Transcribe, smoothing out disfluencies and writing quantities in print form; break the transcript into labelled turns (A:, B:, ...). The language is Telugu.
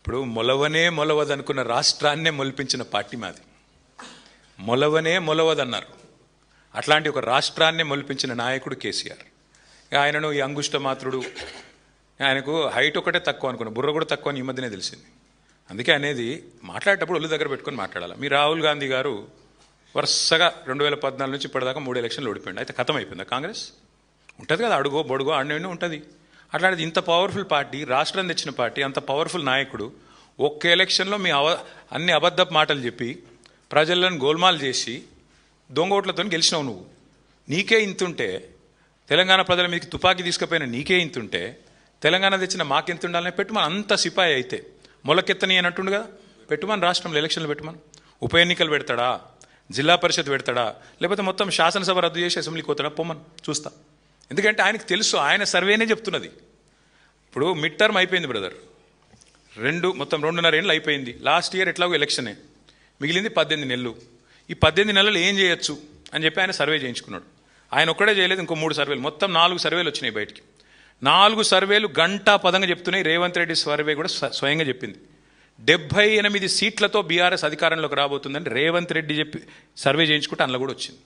A: ఇప్పుడు మొలవనే మొలవదనుకున్న రాష్ట్రాన్నే మొలిపించిన పార్టీ మాది. మొలవనే మొలవదన్నారు. అట్లాంటి ఒక రాష్ట్రాన్నే మొలిపించిన నాయకుడు కేసీఆర్. ఆయనను ఈ అంగుష్ట మాత్రుడు, ఆయనకు హైట్ ఒకటే తక్కువ అనుకున్నా, బుర్ర కూడా తక్కువ అని ఈ మధ్యనే తెలిసింది. అందుకే అనేది మాట్లాడేటప్పుడు ఒళ్ళు దగ్గర పెట్టుకొని మాట్లాడాలి. మీ రాహుల్ గాంధీ గారు వరుసగా 2014 నుంచి ఇప్పటిదాకా 3 ఎలక్షన్లు ఓడిపోయింది. అయితే ఖతం అయిపోయిందా కాంగ్రెస్? ఉంటుంది కదా, అడుగో బొడుగో ఆడనే ఉంటుంది. అట్లాంటిది ఇంత పవర్ఫుల్ పార్టీ, రాష్ట్రం తెచ్చిన పార్టీ, అంత పవర్ఫుల్ నాయకుడు ఒక్క ఎలక్షన్లో మీ అన్ని అబద్ధపు మాటలు చెప్పి ప్రజలను గోల్మాల్ చేసి దొంగ ఓట్లతో గెలిచినావు నువ్వు. నీకే ఇంతుంటే, తెలంగాణ ప్రజల మీదకి తుపాకీ తీసుకుపోయిన నీకే ఇంతుంటే తెలంగాణ తెచ్చిన మాకెంత ఉండాలని పెట్టుమని. అంత సిపాయి అయితే మొలకెత్తని అని అంటుండు కదా, పెట్టుమని. రాష్ట్రంలో ఎలక్షన్లు పెట్టుమని. ఉప ఎన్నికలు పెడతాడా, జిల్లా పరిషత్ పెడతాడా, లేకపోతే మొత్తం శాసనసభ రద్దు చేసి అసెంబ్లీకి పోతాడా, పొమ్మని చూస్తా. ఎందుకంటే ఆయనకు తెలుసు, ఆయన సర్వేనే చెప్తున్నది. ఇప్పుడు మిడ్ టర్మ్ అయిపోయింది బ్రదర్, మొత్తం 2.5 ఏళ్ళు అయిపోయింది. లాస్ట్ ఇయర్ ఎట్లాగో ఎలక్షనే, మిగిలింది 18 నెలలు. ఈ 18 నెలలు ఏం చేయొచ్చు అని చెప్పి ఆయన సర్వే చేయించుకున్నాడు. ఆయన ఒక్కడే చేయలేదు, ఇంకో 3 సర్వేలు, మొత్తం 4 సర్వేలు వచ్చినాయి బయటికి. 4 సర్వేలు గంటా పదంగా చెప్తున్నాయి. రేవంత్ రెడ్డి సర్వే కూడా స్వయంగా చెప్పింది 78 సీట్లతో బీఆర్ఎస్ అధికారంలోకి రాబోతుందని రేవంత్ రెడ్డి చెప్పి సర్వే చేయించుకుంటే అందులో కూడా వచ్చింది.